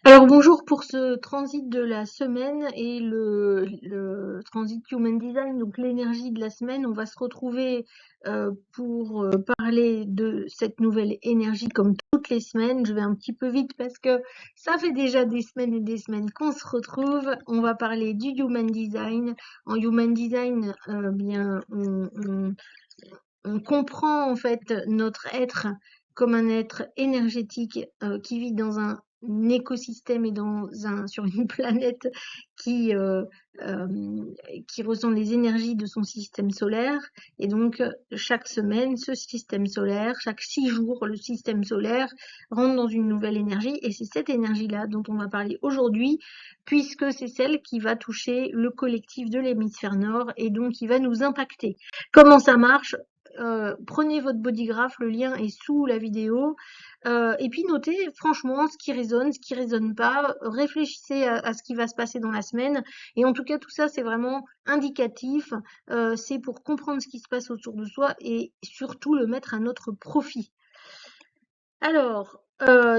Alors bonjour pour ce transit de la semaine et le transit Human Design, donc l'énergie de la semaine. On va se retrouver pour parler de cette nouvelle énergie comme toutes les semaines. Je vais un petit peu vite parce que ça fait déjà des semaines et des semaines qu'on se retrouve. On va parler du Human Design. En Human Design, on comprend en fait notre être comme un être énergétique qui vit dans un écosystème et sur une planète qui, euh, euh, qui ressent les énergies de son système solaire. Et donc, chaque semaine, ce système solaire, chaque 6 jours, le système solaire rentre dans une nouvelle énergie. Et c'est cette énergie-là dont on va parler aujourd'hui, puisque c'est celle qui va toucher le collectif de l'hémisphère nord et donc qui va nous impacter. Comment ça marche? Prenez votre bodygraph, le lien est sous la vidéo, et puis notez franchement ce qui résonne pas, réfléchissez à ce qui va se passer dans la semaine, et en tout cas tout ça c'est vraiment indicatif, c'est pour comprendre ce qui se passe autour de soi et surtout le mettre à notre profit. Alors,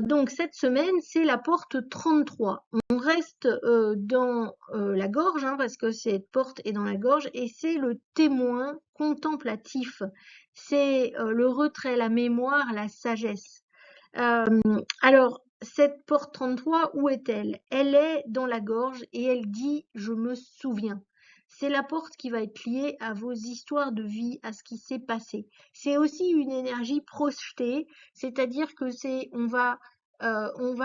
donc cette semaine, c'est la porte 33. On reste dans la gorge, hein, parce que cette porte est dans la gorge, et c'est le témoin contemplatif. C'est le retrait, la mémoire, la sagesse. Euh, alors, cette porte 33, où est-elle? Elle est dans la gorge et elle dit «Je me souviens». C'est la porte qui va être liée à vos histoires de vie, à ce qui s'est passé. C'est aussi une énergie projetée, c'est-à-dire que on va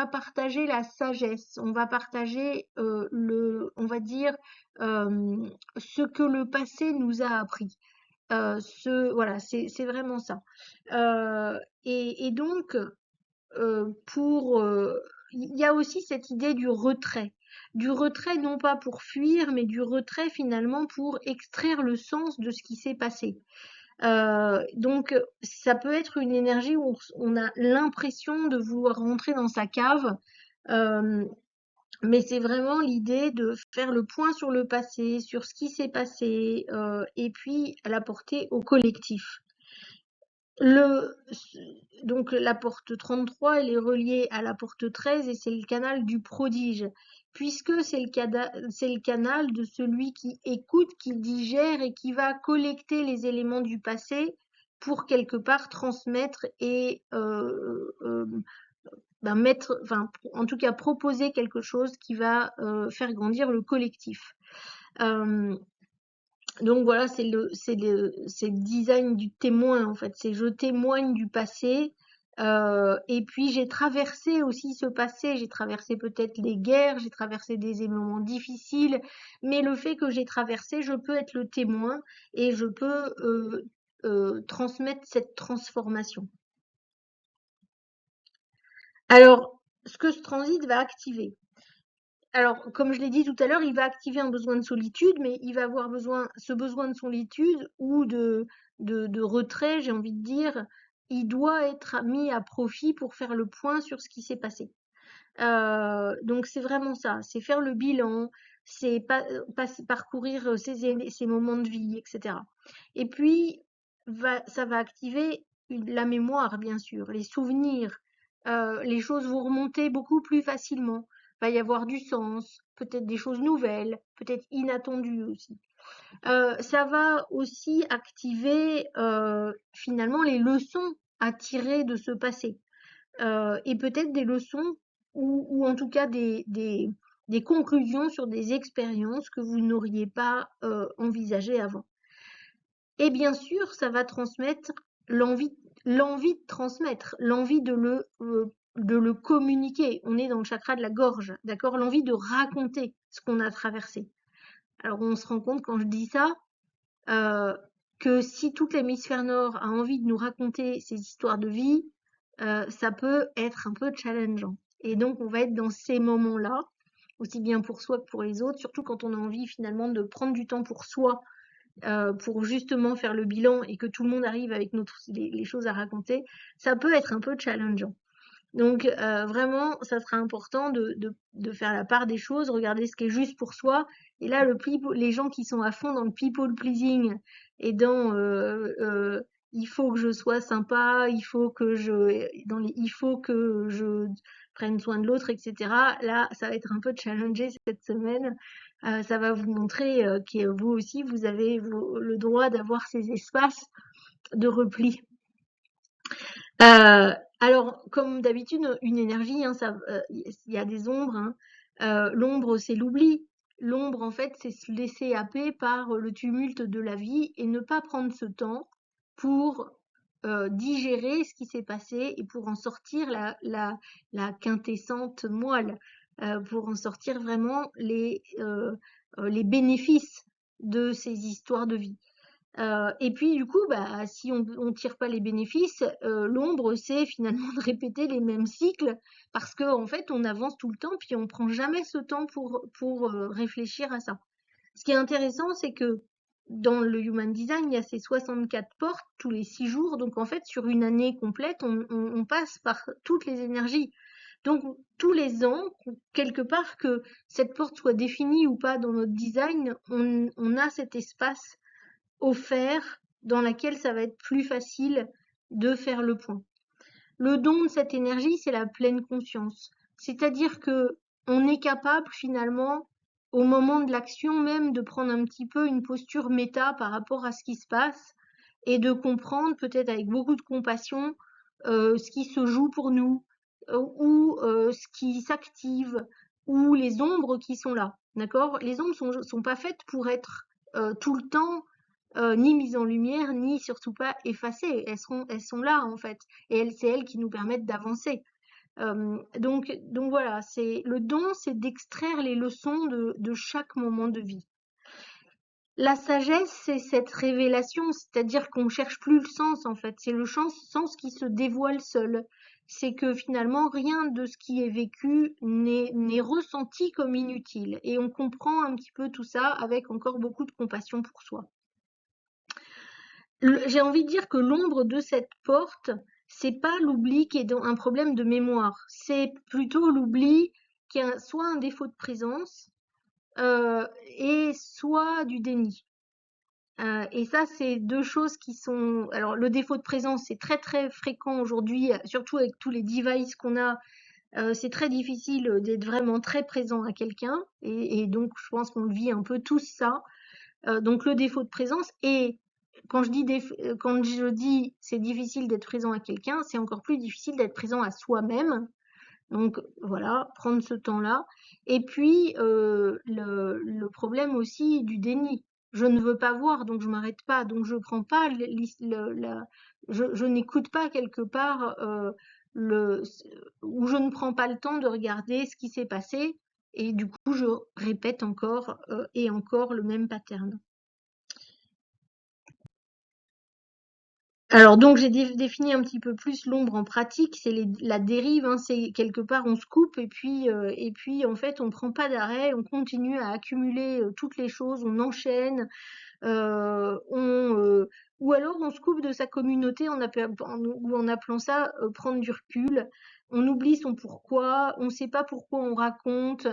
partager la sagesse, on va partager on va dire ce que le passé nous a appris. Voilà, c'est vraiment ça. Et donc, il y a aussi cette idée du retrait non pas pour fuir, mais du retrait finalement pour extraire le sens de ce qui s'est passé. Donc, ça peut être une énergie où on a l'impression de vouloir rentrer dans sa cave, euh, mais c'est vraiment l'idée de faire le point sur le passé, sur ce qui s'est passé, et puis l'apporter au collectif. Le, donc la porte 33, elle est reliée à la porte 13 et c'est le canal du prodige, puisque c'est le canal de celui qui écoute, qui digère et qui va collecter les éléments du passé pour quelque part transmettre et en tout cas proposer quelque chose qui va faire grandir le collectif. Euh, donc voilà, c'est le design du témoin en fait. C'est je témoigne du passé. Et puis j'ai traversé aussi ce passé. J'ai traversé peut-être les guerres, j'ai traversé des moments difficiles. Mais le fait que j'ai traversé, je peux être le témoin et je peux transmettre cette transformation. Alors, ce que ce transit va activer. Alors, comme je l'ai dit tout à l'heure, il va activer un besoin de solitude, mais il va avoir ce besoin de solitude ou de retrait, j'ai envie de dire, il doit être mis à profit pour faire le point sur ce qui s'est passé. Donc c'est vraiment ça, c'est faire le bilan, c'est parcourir ses moments de vie, etc. Et puis, ça va activer la mémoire, bien sûr, les souvenirs. Les choses vont remonter beaucoup plus facilement. Il va y avoir du sens, peut-être des choses nouvelles, peut-être inattendues aussi. Ça va aussi activer finalement les leçons à tirer de ce passé. Et peut-être des leçons ou en tout cas des conclusions sur des expériences que vous n'auriez pas envisagées avant. Et bien sûr, ça va transmettre l'envie, l'envie de transmettre, l'envie de le communiquer. On est dans le chakra de la gorge, d'accord? L'envie de raconter ce qu'on a traversé. Alors on se rend compte quand je dis ça, euh, que si tout l'hémisphère nord a envie de nous raconter ses histoires de vie, ça peut être un peu challengeant. Et donc, on va être dans ces moments-là, aussi bien pour soi que pour les autres, surtout quand on a envie finalement de prendre du temps pour soi, pour justement faire le bilan et que tout le monde arrive avec les choses à raconter, ça peut être un peu challengeant. Donc vraiment, ça sera important de faire la part des choses, regarder ce qui est juste pour soi. Et là, les gens qui sont à fond dans le people pleasing et dans il faut que je sois sympa, il faut que je prenne soin de l'autre, etc. Là, ça va être un peu challengé cette semaine. Ça va vous montrer que vous aussi, vous avez le droit d'avoir ces espaces de repli. Alors, comme d'habitude, une énergie, hein, il y a des ombres, hein. L'ombre, c'est l'oubli. L'ombre, en fait, c'est se laisser happer par le tumulte de la vie et ne pas prendre ce temps pour digérer ce qui s'est passé et pour en sortir la quintessente moelle, pour en sortir vraiment les bénéfices de ces histoires de vie. Et puis du coup, bah, si on tire pas les bénéfices, l'ombre, c'est finalement de répéter les mêmes cycles parce qu'en fait, on avance tout le temps, puis on prend jamais ce temps pour réfléchir à ça. Ce qui est intéressant, c'est que dans le Human Design, il y a ces 64 portes tous les 6 jours. Donc en fait, sur une année complète, on passe par toutes les énergies. Donc tous les ans, quelque part, que cette porte soit définie ou pas dans notre design, on a cet espace offert dans laquelle ça va être plus facile de faire le point. Le don de cette énergie, c'est la pleine conscience. C'est-à-dire que on est capable finalement, au moment de l'action même, de prendre un petit peu une posture méta par rapport à ce qui se passe et de comprendre peut-être avec beaucoup de compassion ce qui se joue pour nous ou ce qui s'active ou les ombres qui sont là. D'accord? Les ombres sont pas faites pour être tout le temps ni mises en lumière, ni surtout pas effacées. Elles sont là en fait et c'est elles qui nous permettent d'avancer. Donc voilà, c'est le don, c'est d'extraire les leçons de chaque moment de vie. La sagesse, c'est cette révélation, c'est-à-dire qu'on cherche plus le sens en fait, c'est le sens qui se dévoile seul. C'est que finalement rien de ce qui est vécu n'est ressenti comme inutile et on comprend un petit peu tout ça avec encore beaucoup de compassion pour soi. J'ai envie de dire que l'ombre de cette porte, c'est pas l'oubli qui est un problème de mémoire, c'est plutôt l'oubli qui a soit un défaut de présence et soit du déni. Et ça, c'est deux choses qui sont. Alors, le défaut de présence, c'est très très fréquent aujourd'hui, surtout avec tous les devices qu'on a. C'est très difficile d'être vraiment très présent à quelqu'un, et donc je pense qu'on le vit un peu tous ça. Donc le défaut de présence et quand je dis c'est difficile d'être présent à quelqu'un, c'est encore plus difficile d'être présent à soi-même. Donc voilà, prendre ce temps-là. Et puis le problème aussi du déni. Je ne veux pas voir, donc je m'arrête pas, donc je prends pas je n'écoute pas quelque part le ou je ne prends pas le temps de regarder ce qui s'est passé et du coup je répète encore et encore le même pattern. Alors donc j'ai défini un petit peu plus l'ombre en pratique, c'est la dérive, hein, c'est quelque part on se coupe et puis en fait on prend pas d'arrêt, on continue à accumuler toutes les choses, on enchaîne, euh, on, euh, ou alors on se coupe de sa communauté ou en appelant ça prendre du recul. On oublie son pourquoi, on sait pas pourquoi on raconte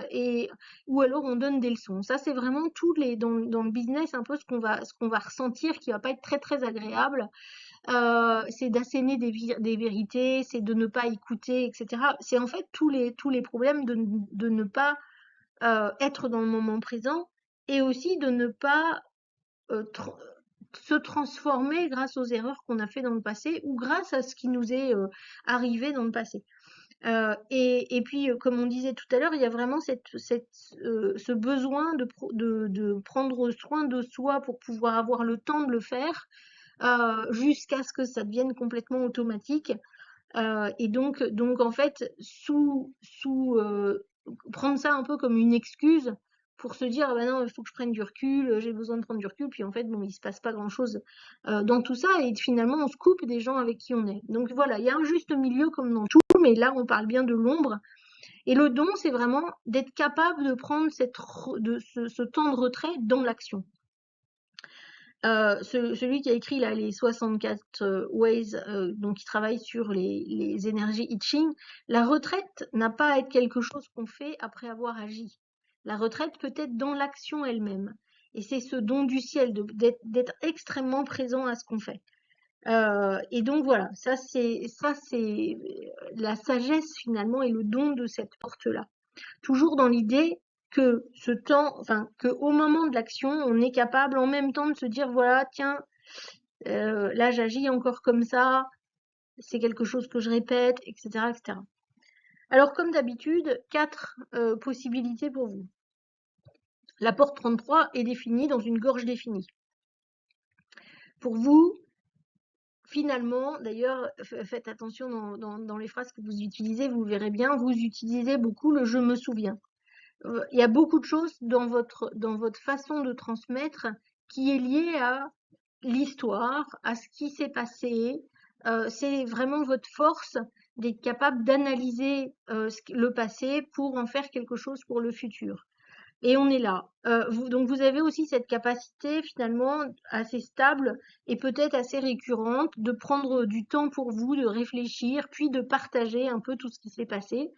ou alors on donne des leçons. Ça c'est vraiment dans le business un peu ce qu'on va ressentir qui va pas être très très agréable. C'est d'asséner des vérités, c'est de ne pas écouter, etc. C'est en fait tous les problèmes de ne pas être dans le moment présent et aussi de ne pas se transformer grâce aux erreurs qu'on a fait dans le passé ou grâce à ce qui nous est arrivé dans le passé. Et puis, comme on disait tout à l'heure, il y a vraiment ce besoin de prendre soin de soi pour pouvoir avoir le temps de le faire jusqu'à ce que ça devienne complètement automatique. Et donc en fait, prendre ça un peu comme une excuse pour se dire, ah bah non, il faut que je prenne du recul, j'ai besoin de prendre du recul, puis en fait, bon, il se passe pas grand-chose dans tout ça, et finalement, on se coupe des gens avec qui on est. Donc voilà, il y a un juste milieu comme dans tout, mais là, on parle bien de l'ombre. Et le don, c'est vraiment d'être capable de prendre ce temps de retrait dans l'action. Celui qui a écrit là, les 64 Ways, donc qui travaille sur les énergies I Ching, la retraite n'a pas à être quelque chose qu'on fait après avoir agi. La retraite peut être dans l'action elle-même. Et c'est ce don du ciel d'être extrêmement présent à ce qu'on fait. Et donc voilà, la sagesse finalement et le don de cette porte-là. Toujours dans l'idée que que au moment de l'action, on est capable en même temps de se dire voilà, tiens, là j'agis encore comme ça, c'est quelque chose que je répète, etc., etc. Alors comme d'habitude, 4 possibilités pour vous. La porte 33 est définie dans une gorge définie. Pour vous, finalement, d'ailleurs, faites attention dans les phrases que vous utilisez, vous verrez bien, vous utilisez beaucoup le je me souviens. Il y a beaucoup de choses dans votre façon de transmettre qui est liée à l'histoire, à ce qui s'est passé. C'est vraiment votre force d'être capable d'analyser le passé pour en faire quelque chose pour le futur. Et on est là. Donc vous avez aussi cette capacité finalement assez stable et peut-être assez récurrente de prendre du temps pour vous, de réfléchir, puis de partager un peu tout ce qui s'est passé.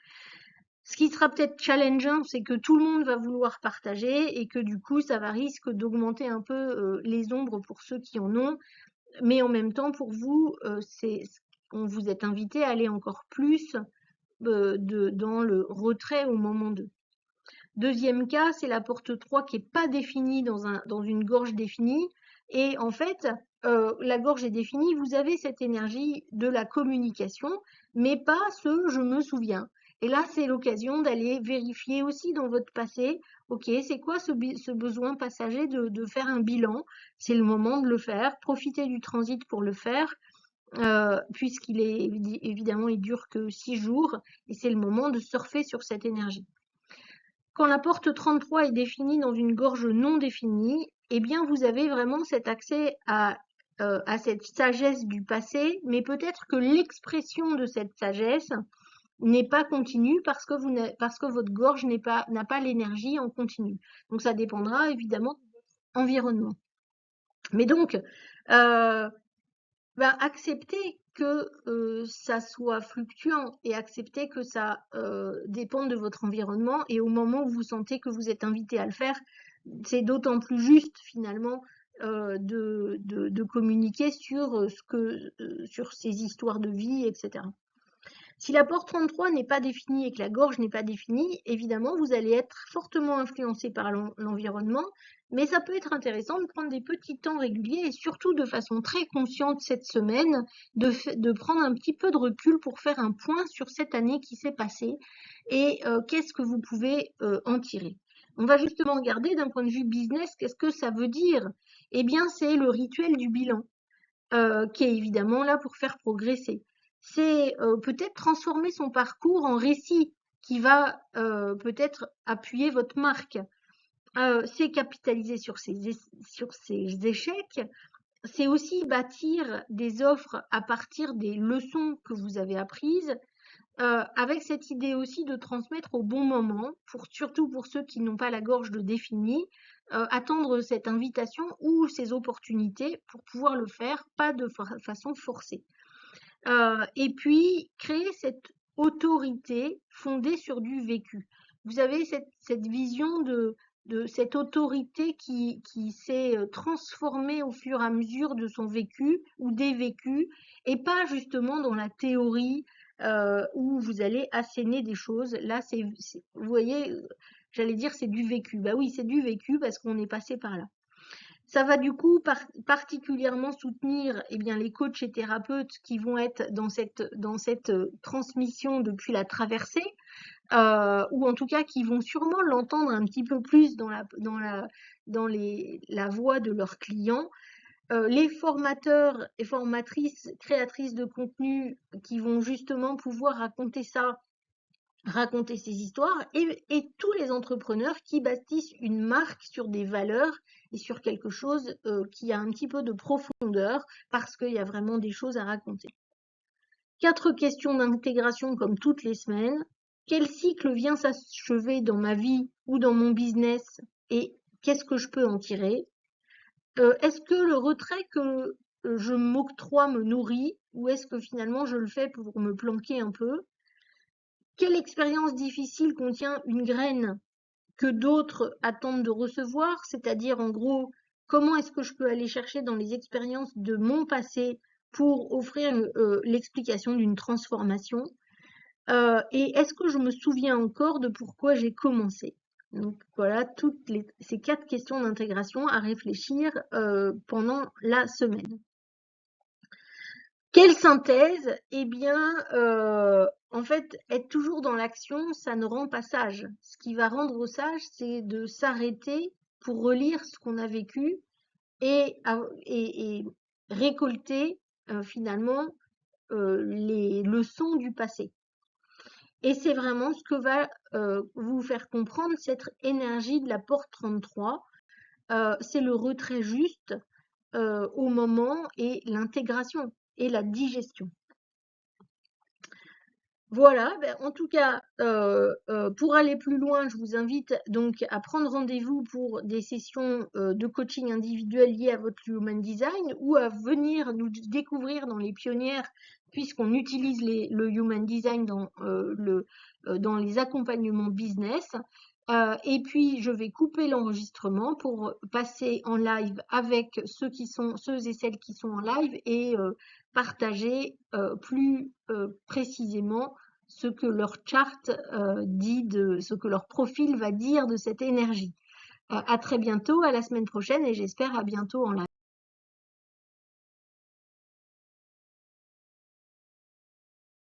Ce qui sera peut-être challengeant, c'est que tout le monde va vouloir partager et que du coup, ça va risque d'augmenter un peu les ombres pour ceux qui en ont. Mais en même temps, pour vous, on vous est invité à aller encore plus dans le retrait au moment 2. Deuxième cas, c'est la porte 3 qui est pas définie dans une gorge définie. Et en fait, la gorge est définie, vous avez cette énergie de la communication, mais pas ce je me souviens. Et là, c'est l'occasion d'aller vérifier aussi dans votre passé, ok, c'est quoi ce besoin passager de faire un bilan? C'est le moment de le faire, profitez du transit pour le faire, puisqu'il est évidemment, il dure que 6 jours, et c'est le moment de surfer sur cette énergie. Quand la porte 33 est définie dans une gorge non définie, eh bien vous avez vraiment cet accès à cette sagesse du passé, mais peut-être que l'expression de cette sagesse n'est pas continue parce que votre gorge n'a pas l'énergie en continu. Donc ça dépendra évidemment de votre environnement. Mais donc, accepter que ça soit fluctuant et accepter que ça dépende de votre environnement, et au moment où vous sentez que vous êtes invité à le faire, c'est d'autant plus juste finalement de communiquer sur sur ces histoires de vie, etc. Si la porte 33 n'est pas définie et que la gorge n'est pas définie, évidemment, vous allez être fortement influencé par l'environnement, mais ça peut être intéressant de prendre des petits temps réguliers et surtout de façon très consciente cette semaine, de prendre un petit peu de recul pour faire un point sur cette année qui s'est passée et qu'est-ce que vous pouvez en tirer. On va justement regarder d'un point de vue business, qu'est-ce que ça veut dire? Eh bien, c'est le rituel du bilan. Qui est évidemment là pour faire progresser. C'est peut-être transformer son parcours en récit qui va peut-être appuyer votre marque. C'est capitaliser sur sur ses échecs. C'est aussi bâtir des offres à partir des leçons que vous avez apprises, avec cette idée aussi de transmettre au bon moment, surtout pour ceux qui n'ont pas la gorge de définie, attendre cette invitation ou ces opportunités pour pouvoir le faire, pas de façon forcée. Et puis, créer cette autorité fondée sur du vécu. Vous avez cette vision de cette autorité qui s'est transformée au fur et à mesure de son vécu ou des vécus, et pas justement dans la théorie où vous allez asséner des choses. Là, vous voyez, j'allais dire c'est du vécu. Bah oui, c'est du vécu parce qu'on est passé par là. Ça va du coup particulièrement soutenir les coachs et thérapeutes qui vont être dans cette transmission depuis la traversée, ou en tout cas qui vont sûrement l'entendre un petit peu plus dans la voix de leurs clients. Les formateurs et formatrices, créatrices de contenu qui vont justement pouvoir raconter ces histoires, et tous les entrepreneurs qui bâtissent une marque sur des valeurs et sur quelque chose qui a un petit peu de profondeur parce qu'il y a vraiment des choses à raconter. 4 questions d'intégration comme toutes les semaines. Quel cycle vient s'achever dans ma vie ou dans mon business et qu'est-ce que je peux en tirer? Est-ce que le retrait que je m'octroie me nourrit ou est-ce que finalement je le fais pour me planquer un peu? Quelle expérience difficile contient une graine que d'autres attendent de recevoir? C'est-à-dire, en gros, comment est-ce que je peux aller chercher dans les expériences de mon passé pour offrir l'explication d'une transformation. Et est-ce que je me souviens encore de pourquoi j'ai commencé? Donc voilà, ces 4 questions d'intégration à réfléchir pendant la semaine. Quelle synthèse? Eh bien, en fait, être toujours dans l'action, ça ne rend pas sage. Ce qui va rendre sage, c'est de s'arrêter pour relire ce qu'on a vécu et récolter finalement les leçons du passé. Et c'est vraiment ce que va vous faire comprendre cette énergie de la porte 33. C'est le retrait juste au moment et l'intégration et la digestion. Voilà, en tout cas, pour aller plus loin, je vous invite donc à prendre rendez-vous pour des sessions de coaching individuel liées à votre Human Design ou à venir nous découvrir dans les pionnières, puisqu'on utilise le Human Design dans les accompagnements business. Et puis, je vais couper l'enregistrement pour passer en live avec ceux et celles qui sont en live et partager plus précisément ce que leur charte dit ce que leur profil va dire de cette énergie. À très bientôt, à la semaine prochaine et j'espère à bientôt en live.